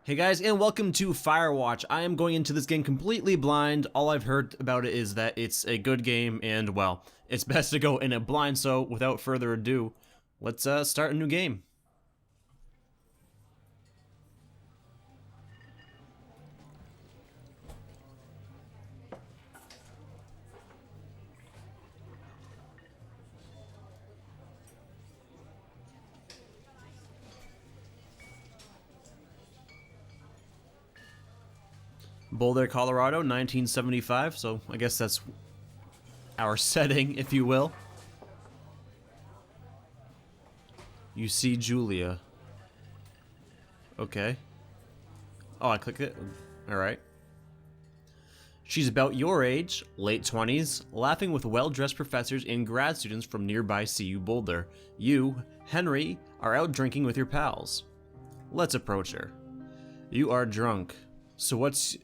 Hey guys, and welcome to Firewatch. I am going into this game completely blind. All I've heard about it is that it's a good game, and well, it's best to go in it blind, so without further ado, let's start a new game. Boulder, Colorado, 1975, so I guess that's our setting, if you will. You see Julia. Okay. Oh, I clicked it? Alright. She's about your age, late 20s, laughing with well-dressed professors and grad students from nearby CU Boulder. You, Henry, are out drinking with your pals. Let's approach her. You are drunk. So what's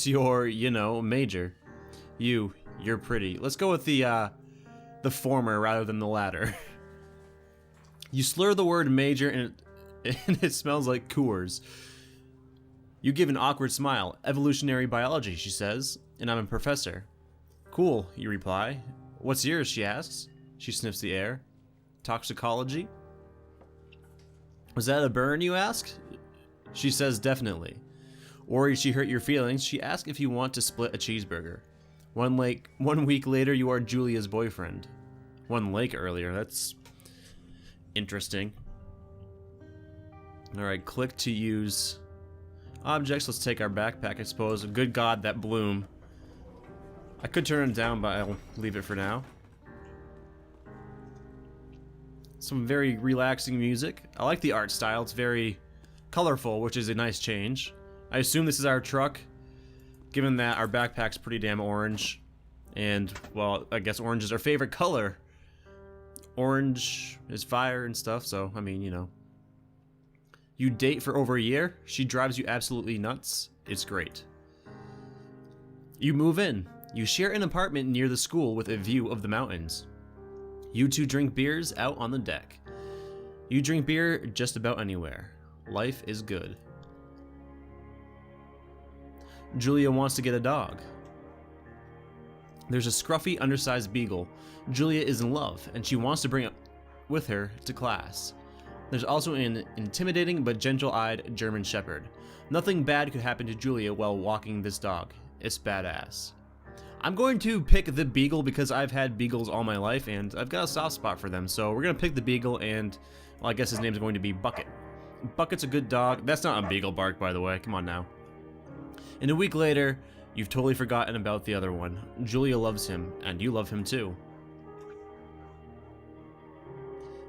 your, major? You're pretty. Let's go with the former rather than the latter. You slur the word major and it smells like Coors. You give an awkward smile. Evolutionary biology, she says, and I'm a professor. Cool, you reply. What's yours, she asks. She sniffs the air. Toxicology? Was that a burn, you ask? She says definitely. Worried she hurt your feelings, she asks if you want to split a cheeseburger. 1 week later, you are Julia's boyfriend. 1 lake earlier, that's interesting. Alright, click to use objects. Let's take our backpack, I suppose. Good God, that bloom. I could turn it down, but I'll leave it for now. Some very relaxing music. I like the art style, it's very colorful, which is a nice change. I assume this is our truck, given that our backpack's pretty damn orange. And, well, I guess orange is our favorite color. Orange is fire and stuff, so, I mean, You date for over a year, she drives you absolutely nuts. It's great. You move in. You share an apartment near the school with a view of the mountains. You two drink beers out on the deck. You drink beer just about anywhere. Life is good. Julia wants to get a dog. There's a scruffy, undersized beagle. Julia is in love, and she wants to bring it with her to class. There's also an intimidating but gentle-eyed German Shepherd. Nothing bad could happen to Julia while walking this dog. It's badass. I'm going to pick the beagle because I've had beagles all my life, and I've got a soft spot for them. So we're going to pick the beagle, and well, I guess his name's going to be Bucket. Bucket's a good dog. That's not a beagle bark, by the way. Come on now. And a week later, you've totally forgotten about the other one. Julia loves him, and you love him too.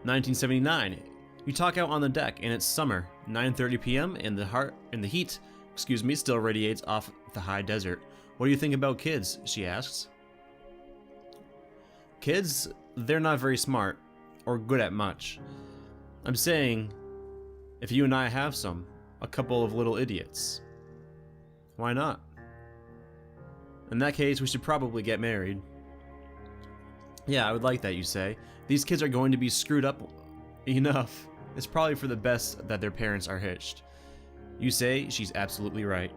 1979. You talk out on the deck, and it's summer. 9:30 p.m. and the heat, still radiates off the high desert. What do you think about kids? She asks. Kids, they're not very smart or good at much. I'm saying, if you and I have some, a couple of little idiots. Why not? In that case, we should probably get married. Yeah, I would like that, you say. These kids are going to be screwed up enough. It's probably for the best that their parents are hitched. You say she's absolutely right.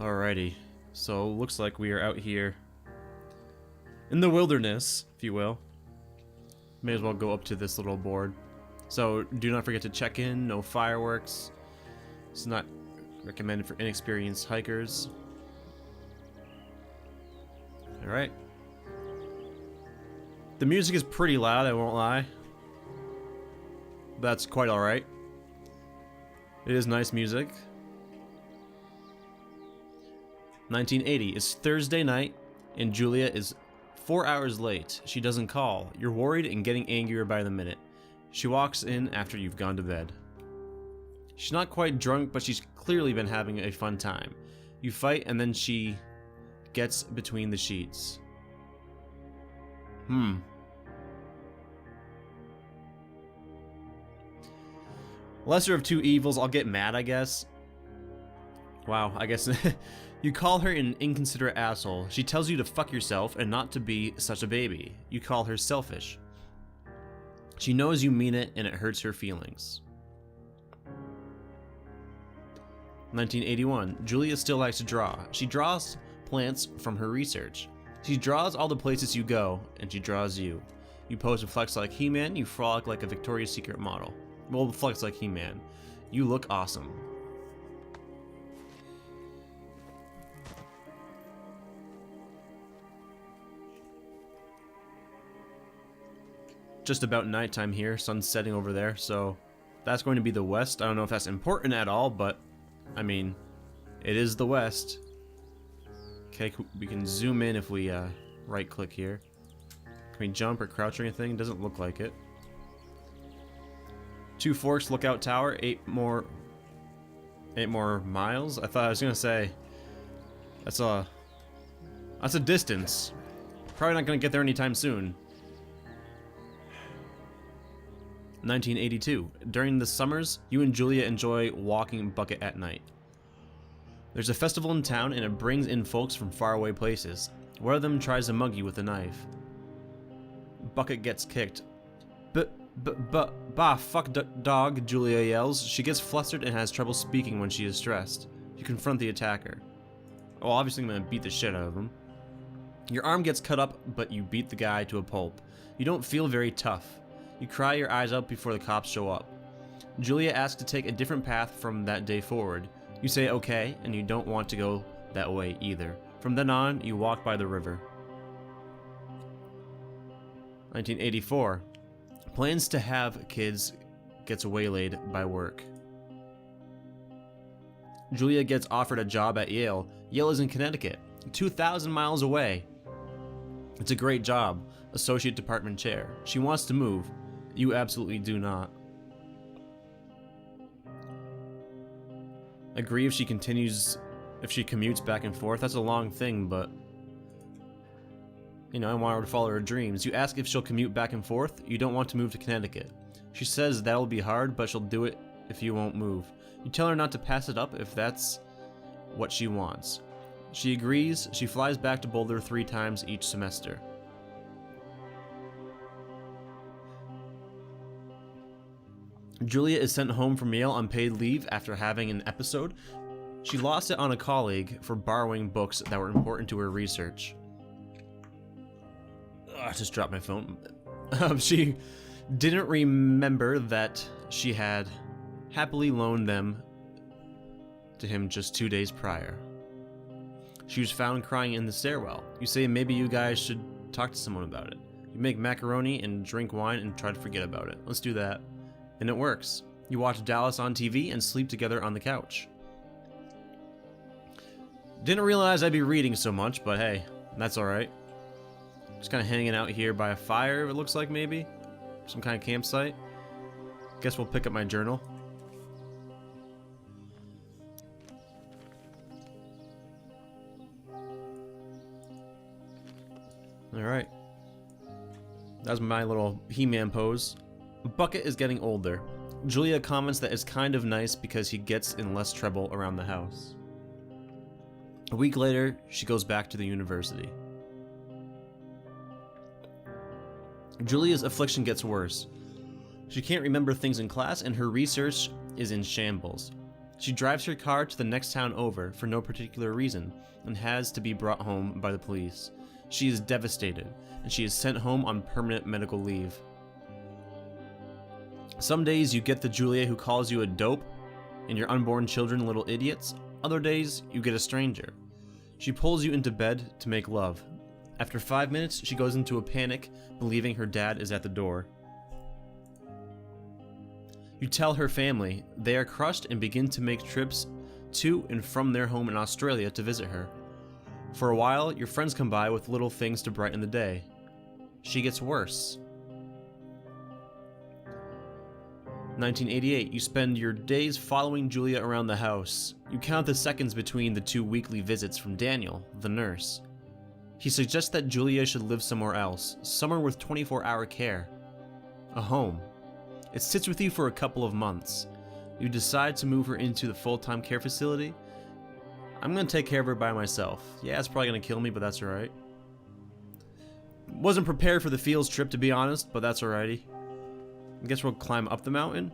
Alrighty, so looks like we are out here in the wilderness, if you will. May as well go up to this little board. So do not forget to check in, no fireworks. It's not recommended for inexperienced hikers. Alright. The music is pretty loud, I won't lie. That's quite alright. It is nice music. 1980. It's Thursday night, and Julia is 4 hours late. She doesn't call. You're worried and getting angrier by the minute. She walks in after you've gone to bed. She's not quite drunk, but she's clearly been having a fun time. You fight, and then she gets between the sheets. Lesser of two evils, I'll get mad, I guess. Wow, I guess you call her an inconsiderate asshole. She tells you to fuck yourself and not to be such a baby. You call her selfish. She knows you mean it and it hurts her feelings. 1981. Julia still likes to draw. She draws plants from her research. She draws all the places you go, and she draws you. You pose and flex like He-Man, you frolic like a Victoria's Secret model. Well, flex like He-Man. You look awesome. Just about nighttime here, sun's setting over there, so that's going to be the west. I don't know if that's important at all, but I mean, it is the west. Okay, we can zoom in if we right click here. Can we jump or crouch or anything? Doesn't look like it. Two Forks Lookout Tower, 8 more miles. I thought I was gonna say that's a distance. Probably not gonna get there anytime soon. 1982. During the summers, you and Julia enjoy walking Bucket at night. There's a festival in town and it brings in folks from faraway places. One of them tries to mug you with a knife. Bucket gets kicked. Bah, fuck dog, Julia yells. She gets flustered and has trouble speaking when she is stressed. You confront the attacker. Well, obviously I'm gonna beat the shit out of him. Your arm gets cut up, but you beat the guy to a pulp. You don't feel very tough. You cry your eyes out before the cops show up. Julia asks to take a different path from that day forward. You say okay, and you don't want to go that way either. From then on, you walk by the river. 1984. Plans to have kids gets waylaid by work. Julia gets offered a job at Yale. Yale is in Connecticut, 2,000 miles away. It's a great job, associate department chair. She wants to move. You absolutely do not. Agree if she commutes back and forth. That's a long thing, but you know, I want her to follow her dreams. You ask if she'll commute back and forth. You don't want to move to Connecticut. She says that'll be hard, but she'll do it if you won't move. You tell her not to pass it up if that's what she wants. She agrees. She flies back to Boulder 3 times each semester. Julia is sent home from Yale on paid leave after having an episode. She lost it on a colleague for borrowing books that were important to her research. I just dropped my phone. She didn't remember that she had happily loaned them to him just 2 days prior. She was found crying in the stairwell. You say maybe you guys should talk to someone about it. You make macaroni and drink wine and try to forget about it. Let's do that. And it works. You watch Dallas on TV and sleep together on the couch. Didn't realize I'd be reading so much, but hey, that's alright. Just kind of hanging out here by a fire, it looks like, maybe? Some kind of campsite. Guess we'll pick up my journal. Alright. That was my little He-Man pose. Bucket is getting older. Julia comments that it's kind of nice because he gets in less trouble around the house. A week later, she goes back to the university. Julia's affliction gets worse. She can't remember things in class and her research is in shambles. She drives her car to the next town over for no particular reason and has to be brought home by the police. She is devastated and she is sent home on permanent medical leave. Some days you get the Julia who calls you a dope and your unborn children little idiots. Other days you get a stranger. She pulls you into bed to make love. After 5 minutes, she goes into a panic, believing her dad is at the door. You tell her family. They are crushed and begin to make trips to and from their home in Australia to visit her. For a while, your friends come by with little things to brighten the day. She gets worse. 1988, you spend your days following Julia around the house. You count the seconds between the 2 weekly visits from Daniel, the nurse. He suggests that Julia should live somewhere else, somewhere with 24-hour care. A home. It sits with you for a couple of months. You decide to move her into the full-time care facility. I'm gonna take care of her by myself. Yeah, it's probably gonna kill me, but that's alright. Wasn't prepared for the fields trip, to be honest, but that's alrighty. I guess we'll climb up the mountain.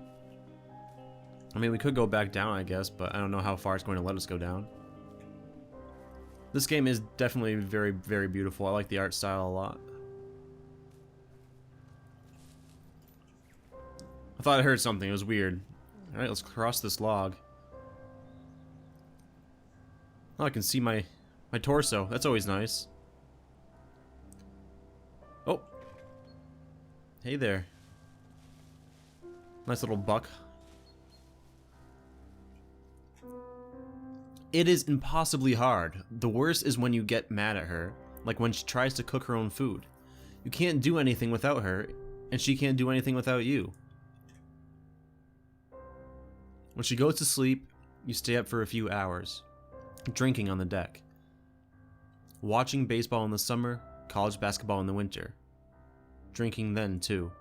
I mean, we could go back down, I guess, but I don't know how far it's going to let us go down. This game is definitely very, very beautiful. I like the art style a lot. I thought I heard something. It was weird. Alright, let's cross this log. Oh, I can see my torso. That's always nice. Oh. Hey there. Nice little buck. It is impossibly hard. The worst is when you get mad at her, like when she tries to cook her own food. You can't do anything without her, and she can't do anything without you. When she goes to sleep, you stay up for a few hours, drinking on the deck, watching baseball in the summer, college basketball in the winter, drinking then too.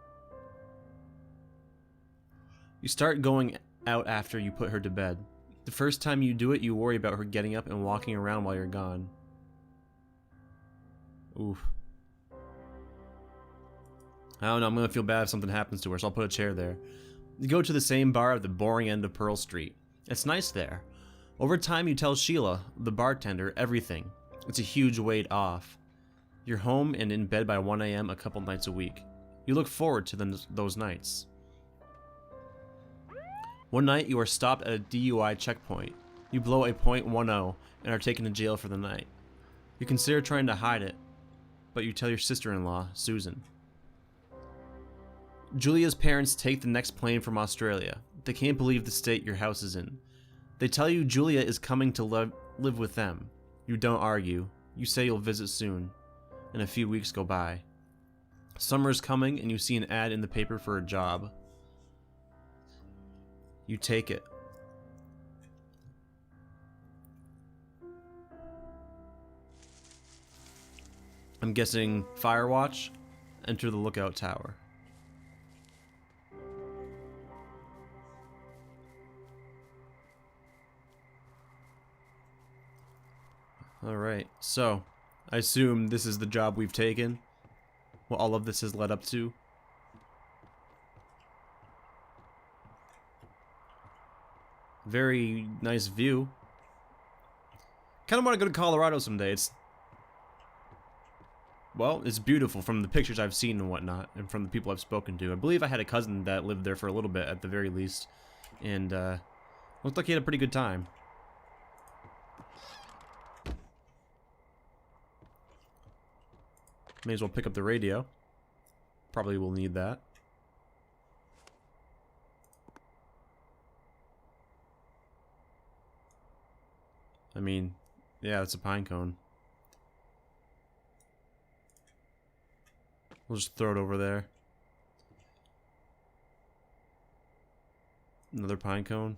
You start going out after you put her to bed. The first time you do it, you worry about her getting up and walking around while you're gone. Oof. I don't know, I'm gonna feel bad if something happens to her, so I'll put a chair there. You go to the same bar at the boring end of Pearl Street. It's nice there. Over time, you tell Sheila, the bartender, everything. It's a huge weight off. You're home and in bed by 1 AM a couple nights a week. You look forward to those nights. One night, you are stopped at a DUI checkpoint. You blow a .10 and are taken to jail for the night. You consider trying to hide it, but you tell your sister-in-law, Susan. Julia's parents take the next plane from Australia. They can't believe the state your house is in. They tell you Julia is coming to live with them. You don't argue. You say you'll visit soon. And a few weeks go by. Summer is coming and you see an ad in the paper for a job. You take it. I'm guessing Firewatch. Enter the lookout tower. Alright, so I assume this is the job we've taken. What all of this has led up to. Very nice view. Kind of want to go to Colorado someday. Well, it's beautiful from the pictures I've seen and whatnot, and from the people I've spoken to. I believe I had a cousin that lived there for a little bit, at the very least, and looked like he had a pretty good time. May as well pick up the radio. Probably will need that. I mean, yeah, it's a pine cone. We'll just throw it over there. Another pine cone.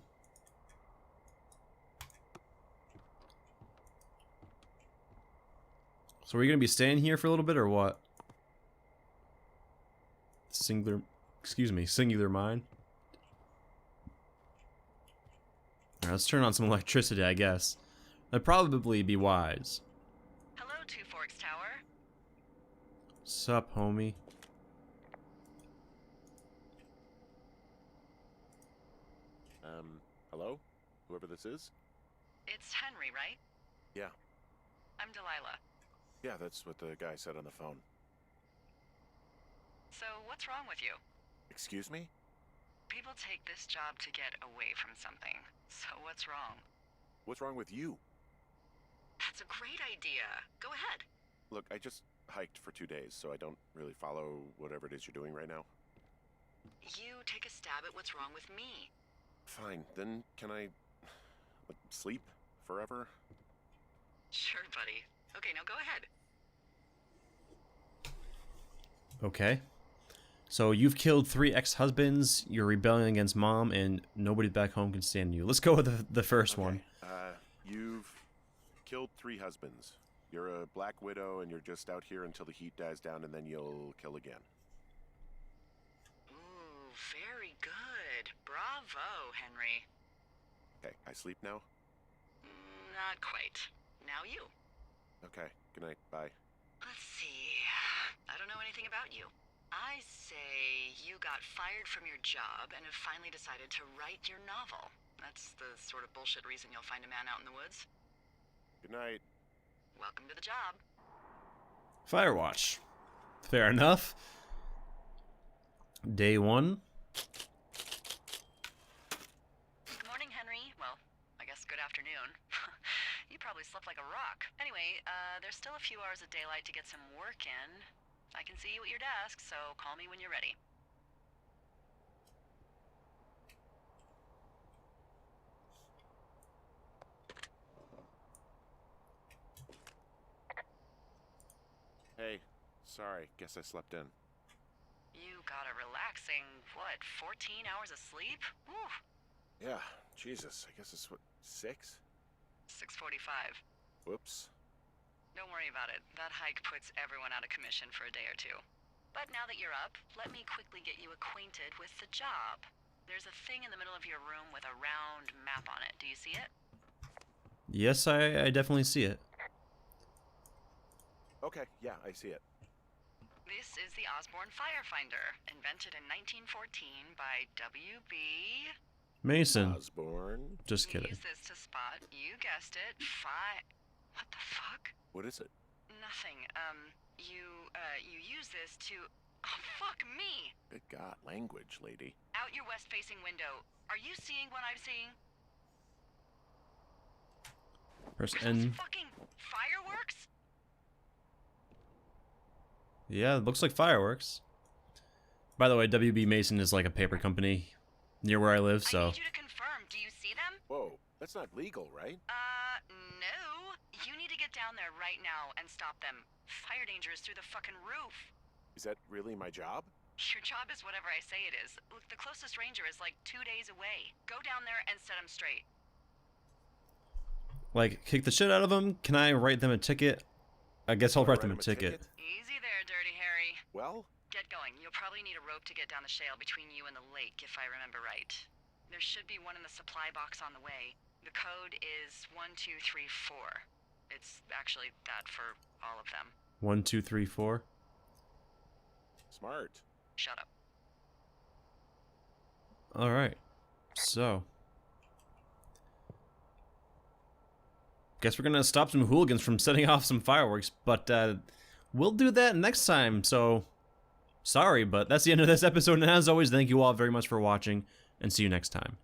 So are we gonna be staying here for a little bit or what? Singular mind. Alright, let's turn on some electricity, I guess. That'd probably be wise. Hello, Two Forks Tower. Sup, homie? Hello? Whoever this is? It's Henry, right? Yeah. I'm Delilah. Yeah, that's what the guy said on the phone. So, what's wrong with you? Excuse me? People take this job to get away from something. So, what's wrong? What's wrong with you? That's a great idea. Go ahead. Look, I just hiked for 2 days, so I don't really follow whatever it is you're doing right now. You take a stab at what's wrong with me. Fine, then can I, like, sleep forever? Sure, buddy. Okay, now go ahead. Okay. So you've killed 3 ex-husbands, you're rebelling against mom, and nobody back home can stand you. Let's go with the first one. You've killed 3 husbands. You're a black widow, and you're just out here until the heat dies down, and then you'll kill again. Ooh, very good. Bravo, Henry. Okay, I sleep now? Not quite. Now you. Okay, good night, bye. Let's see. I don't know anything about you. I say you got fired from your job and have finally decided to write your novel. That's the sort of bullshit reason you'll find a man out in the woods. Good night. Welcome to the job. Firewatch. Fair enough. Day 1. Good morning, Henry. Well, I guess good afternoon. You probably slept like a rock. Anyway, there's still a few hours of daylight to get some work in. I can see you at your desk, so call me when you're ready. Hey, sorry. Guess I slept in. You got a relaxing, what, 14 hours of sleep? Whew. Yeah, Jesus. I guess it's what, 6? 6:45. Whoops. Don't worry about it. That hike puts everyone out of commission for a day or two. But now that you're up, let me quickly get you acquainted with the job. There's a thing in the middle of your room with a round map on it. Do you see it? Yes, I definitely see it. Okay, yeah, I see it. This is the Osborne Firefinder, invented in 1914 by W.B. Mason. Osborne. Just We kidding. use this to spot, you guessed it, What the fuck? What is it? Nothing. You use this to... Oh, fuck me! Good God, language, lady. Out your west-facing window. Are you seeing what I'm seeing? Press Those N. fucking fireworks? Yeah, it looks like fireworks. By the way, WB Mason is like a paper company near where I live, I so... need you to confirm. Do you see them? Whoa, that's not legal, right? No. You need to get down there right now and stop them. Fire danger is through the fucking roof. Is that really my job? Your job is whatever I say it is. Look, the closest ranger is like 2 days away. Go down there and set them straight. Like, kick the shit out of them? Can I write them a ticket? I guess I'll write them a ticket. Easy there, Dirty Harry. Well, Get going. You'll probably need a rope to get down the shale between you and the lake, if I remember right. There should be one in the supply box on the way. The code is 1234. It's actually that for all of them. 1, 2, 3, 4. smart. Shut up. Alright. So. Guess we're gonna stop some hooligans from setting off some fireworks, but we'll do that next time, so sorry, but that's the end of this episode, and as always, thank you all very much for watching, and see you next time.